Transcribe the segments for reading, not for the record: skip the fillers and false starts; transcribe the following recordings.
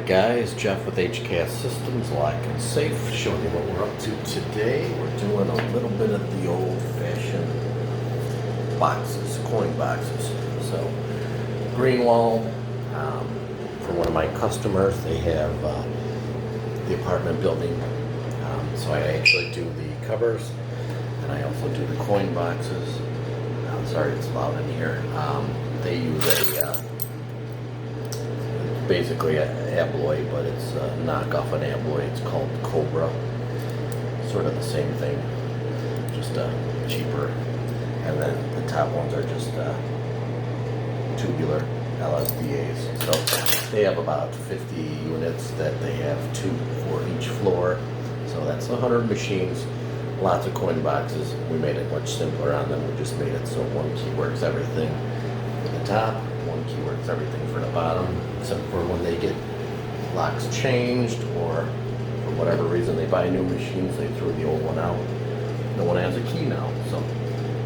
guys, Jeff with HKS Systems Lock Safe, showing you what we're up to today. We're doing a little bit of the old-fashioned boxes, coin boxes. So, Greenwood, for one of my customers, they have the apartment building. So I actually do the covers, and I also do the coin boxes. Sorry, it's loud in here. They use basically an abloy, but it's a knockoff an abloy. It's called Cobra. Sort of the same thing, just cheaper. And then the top ones are just tubular LSDAs. So they have about 50 units that they have, 2 for each floor. So that's 100 machines, lots of coin boxes. We made it much simpler on them. We just made it so one key works everything for the top, one key works everything for the bottom, except for when they get locks changed or for whatever reason they buy new machines, they throw the old one out. No one has a key now, so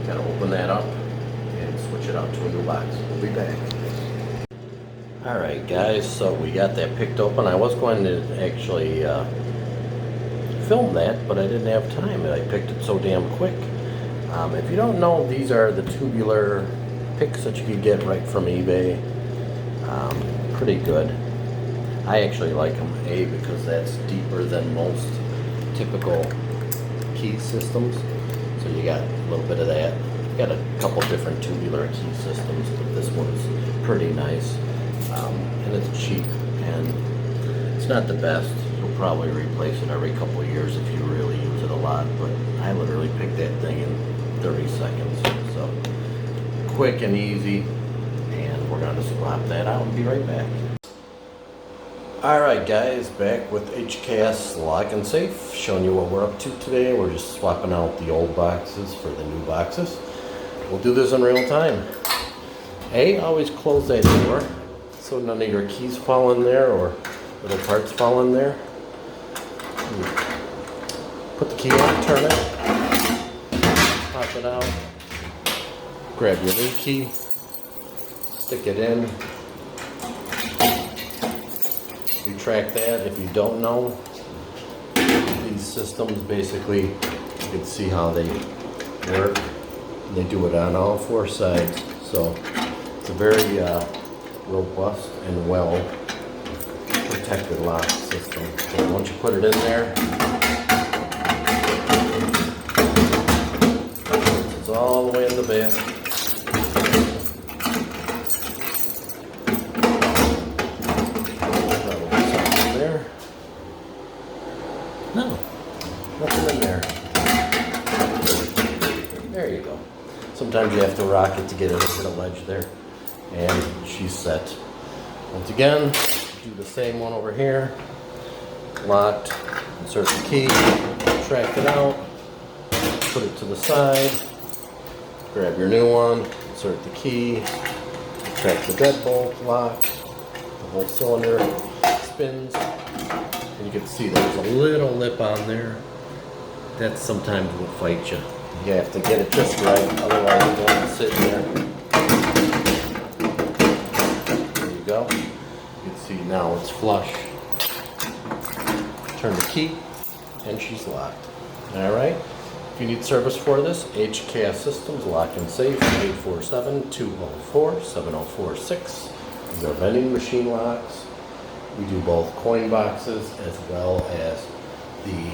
gotta open that up and switch it out to a new box. We'll be back. Alright guys, so we got that picked open. I was going to actually film that, but I didn't have time. I picked it so damn quick. If you don't know, these are the tubular picks that you can get right from eBay. Pretty good. I actually like them, because that's deeper than most typical key systems. So you got a little bit of that. You got a couple different tubular key systems, but this one's pretty nice. And it's cheap, and it's not the best. You'll probably replace it every couple of years if you really use it a lot, but I literally picked that thing in 30 seconds. So quick and easy, and we're going to swap that out and be right back. Alright guys, back with HKS Lock and Safe, showing you what we're up to today. We're just swapping out the old boxes for the new boxes. We'll do this in real time. Always close that door so none of your keys fall in there or little parts fall in there. Put the key on, turn it, pop it out, grab your new key, stick it in, retract that. If you don't know, these systems basically, you can see how they work. They do it on all 4 sides, so it's a very robust and well protected lock system. So once you put it in there, it's all the way in the back. Something there. No, nothing in there. There you go. Sometimes you have to rock it to get it over the ledge there. And she's set. Once again, do the same one over here. Locked. Insert the key. Retract it out. Put it to the side. Grab your new one. Insert the key. Retract the deadbolt. Lock. The whole cylinder spins. And you can see there's a little lip on there. That sometimes will fight you. You have to get it just right, otherwise it's going to sit there. There you go. You can see now it's flush. Turn the key, and she's locked. Alright? If you need service for this, HKS Systems Lock and Safe, 847-204-7046. These are vending machine locks. We do both coin boxes as well as the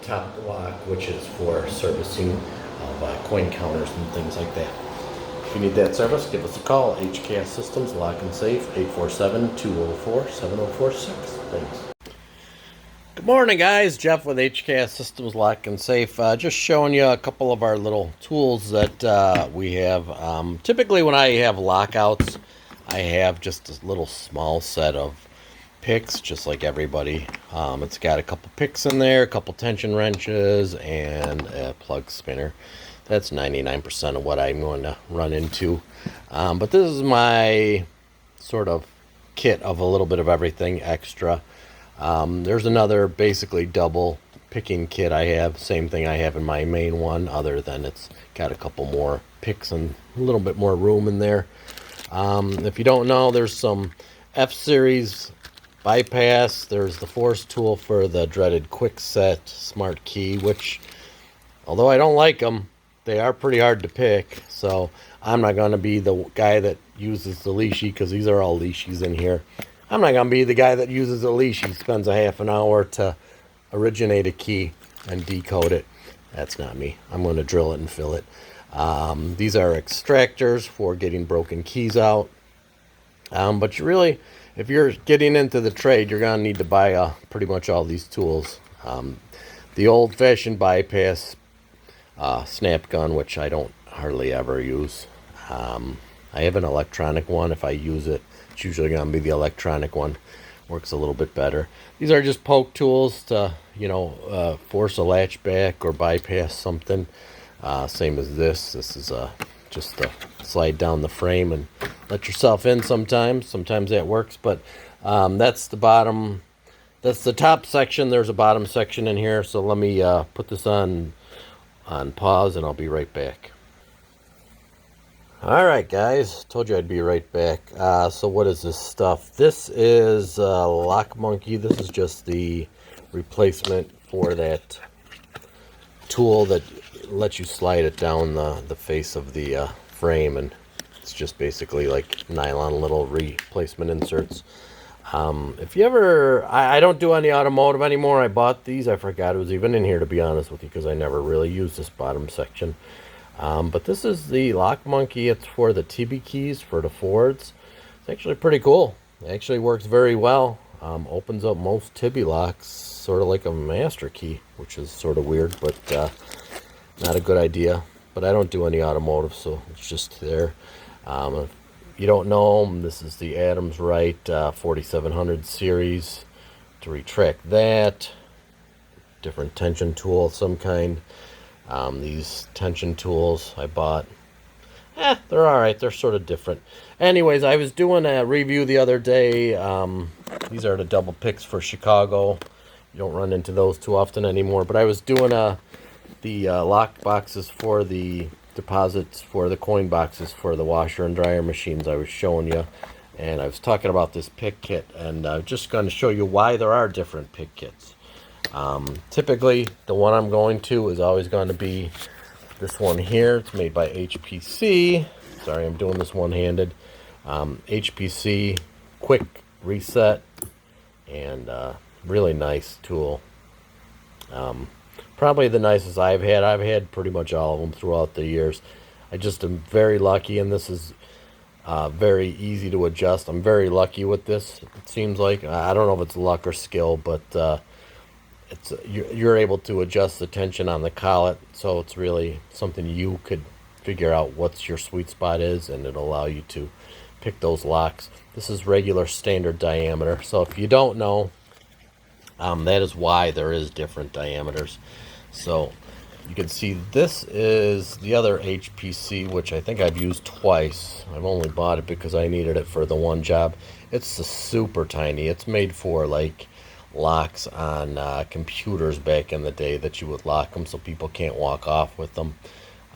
top lock, which is for servicing of coin counters and things like that. If you need that service, give us a call. HKS Systems Lock and Safe, 847-204-7046. Thanks. Good morning guys, Jeff with HKS Systems Lock and Safe. Just showing you a couple of our little tools that we have. Typically when I have lockouts, I have just a little small set of picks, just like everybody. It's got a couple picks in there, a couple tension wrenches, and a plug spinner. That's 99% of what I'm going to run into. But this is my sort of kit of a little bit of everything extra. There's another basically double picking kit I have. Same thing I have in my main one, other than it's got a couple more picks and a little bit more room in there. If you don't know, there's some F-Series bypass. There's the force tool for the dreaded quick set smart key, which, although I don't like them, they are pretty hard to pick. So I'm not going to be the guy that uses the leashy, because these are all leashies in here. I'm not going to be the guy that uses a leashy, spends a half an hour to originate a key and decode it. That's not me. I'm going to drill it and fill it. These are extractors for getting broken keys out. But you really, if you're getting into the trade, you're going to need to buy pretty much all these tools. The old-fashioned bypass snap gun, which I don't hardly ever use. I have an electronic one. If I use it, it's usually going to be the electronic one. Works a little bit better. These are just poke tools to, force a latch back or bypass something. Same as this. This is just to slide down the frame and let yourself in sometimes. Sometimes that works, but that's the bottom. That's the top section. There's a bottom section in here. So let me put this on pause, and I'll be right back. All right, guys. Told you I'd be right back. So what is this stuff? This is Lock Monkey. This is just the replacement for that tool that lets you slide it down the face of the frame, and it's just basically like nylon little replacement inserts. If you ever, I don't do any automotive anymore. I bought these. I forgot it was even in here, to be honest with you, because I never really used this bottom section. But this is the Lock Monkey. It's for the TB keys for the Fords. It's actually pretty cool. It actually works very well. Opens up most TB locks, sort of like a master key, which is sort of weird, but not a good idea. But I don't do any automotive, so it's just there. If you don't know, this is the Adams Wright 4700 series. To retract that, different tension tool of some kind. These tension tools I bought, they're alright. They're sort of different. Anyways, I was doing a review the other day. These are the double picks for Chicago. You don't run into those too often anymore. But I was doing the lock boxes for the deposits for the coin boxes for the washer and dryer machines I was showing you. And I was talking about this pick kit. And I'm just going to show you why there are different pick kits. Typically, the one I'm going to is always going to be this one here. It's made by HPC. Sorry, I'm doing this one-handed. HPC, quick reset, and really nice tool. Probably the nicest I've had. I've had pretty much all of them throughout the years. I just am very lucky, and this is very easy to adjust. I'm very lucky with this, it seems like. I don't know if it's luck or skill, but you're able to adjust the tension on the collet, so it's really something you could figure out what's your sweet spot is, and it'll allow you to pick those locks. This is regular standard diameter, so if you don't know, that is why there is different diameters. So you can see this is the other HPC, which I think I've used twice. I've only bought it because I needed it for the one job. It's super tiny. It's made for like locks on computers back in the day, that you would lock them so people can't walk off with them.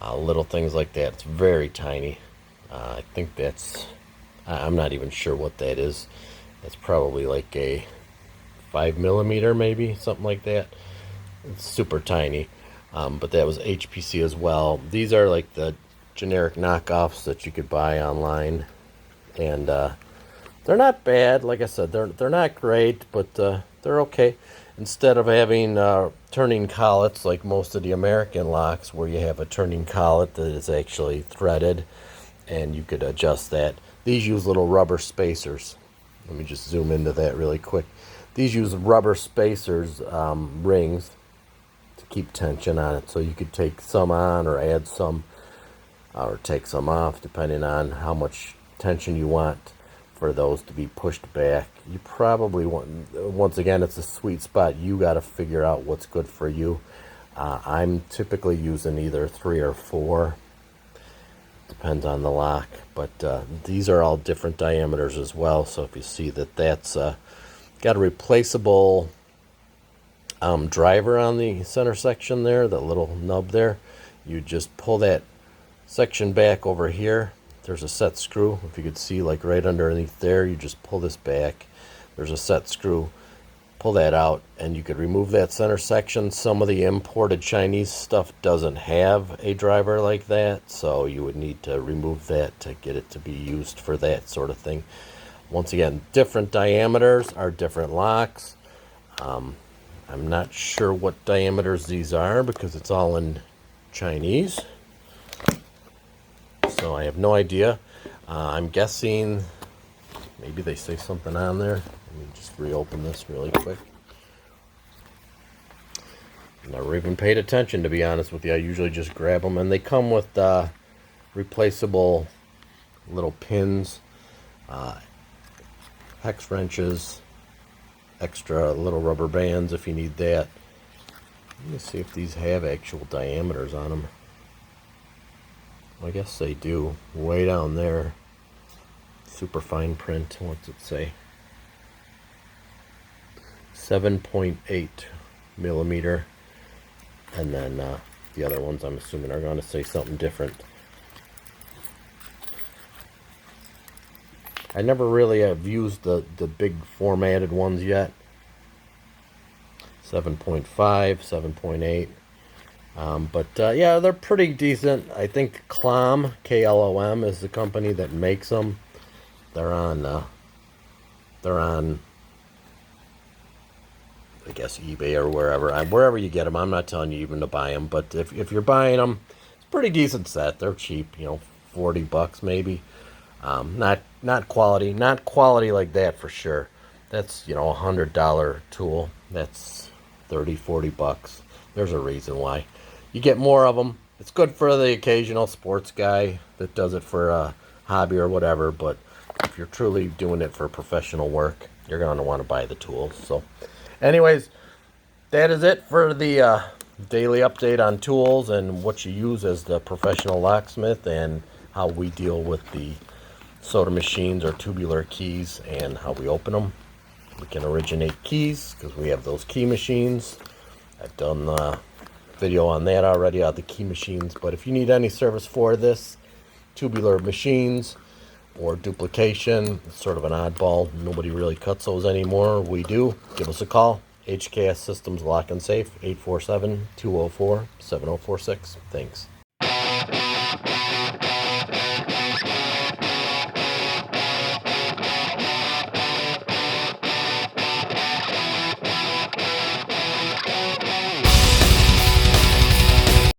Little things like that. It's very tiny. I think that's, I'm not even sure what that is. It's probably like a 5mm, maybe, something like that. It's super tiny. But that was HPC as well. These are like the generic knockoffs that you could buy online, and they're not bad. Like I said, they're not great, but they're okay. Instead of having turning collets like most of the American locks, where you have a turning collet that is actually threaded, and you could adjust that. These use little rubber spacers. Let me just zoom into that really quick. These use rubber spacers, rings, to keep tension on it. So you could take some on or add some, or take some off, depending on how much tension you want for those to be pushed back. You probably want, once again, it's a sweet spot. You got to figure out what's good for you. I'm typically using either 3 or 4. Depends on the lock. But these are all different diameters as well. So if you see that that's got a replaceable driver on the center section there, that little nub there, you just pull that section back over here. There's a set screw. If you could see, like right underneath there, you just pull this back. there's a set screw. Pull that out and you could remove that center section. Some of the imported Chinese stuff doesn't have a driver like that, so you would need to remove that to get it to be used for that sort of thing. Once again, different diameters are different locks. I'm not sure what diameters these are because it's all in Chinese, so I have no idea. I'm guessing maybe they say something on there. Let me just reopen this really quick. Never even paid attention, to be honest with you. I usually just grab them, and they come with replaceable little pins, hex wrenches, extra little rubber bands if you need that. Let me see if these have actual diameters on them. I guess they do. Way down there. Super fine print. What's it say? 7.8 millimeter. And then the other ones I'm assuming are going to say something different. I never really have used the big formatted ones yet. 7.5, 7.8. But yeah, they're pretty decent. I think Klom, KLOM, is the company that makes them. They're on I guess eBay or wherever you get them. I'm not telling you even to buy them, but if you're buying them, it's a pretty decent set. They're cheap, you know, $40 maybe. Not quality like that for sure. That's, you know, $100 tool. That's $30-40. There's a reason why. You get more of them. It's good for the occasional sports guy that does it for a hobby or whatever, but if you're truly doing it for professional work, you're going to want to buy the tools. So anyways, that is it for the daily update on tools and what you use as the professional locksmith, and how we deal with the soda machines or tubular keys and how we open them. We can originate keys because we have those key machines. I've done a video on that already, on the key machines. But if you need any service for this, tubular machines or duplication, it's sort of an oddball. Nobody really cuts those anymore. We do. Give us a call. HKS Systems Lock and Safe, 847-204-7046. Thanks.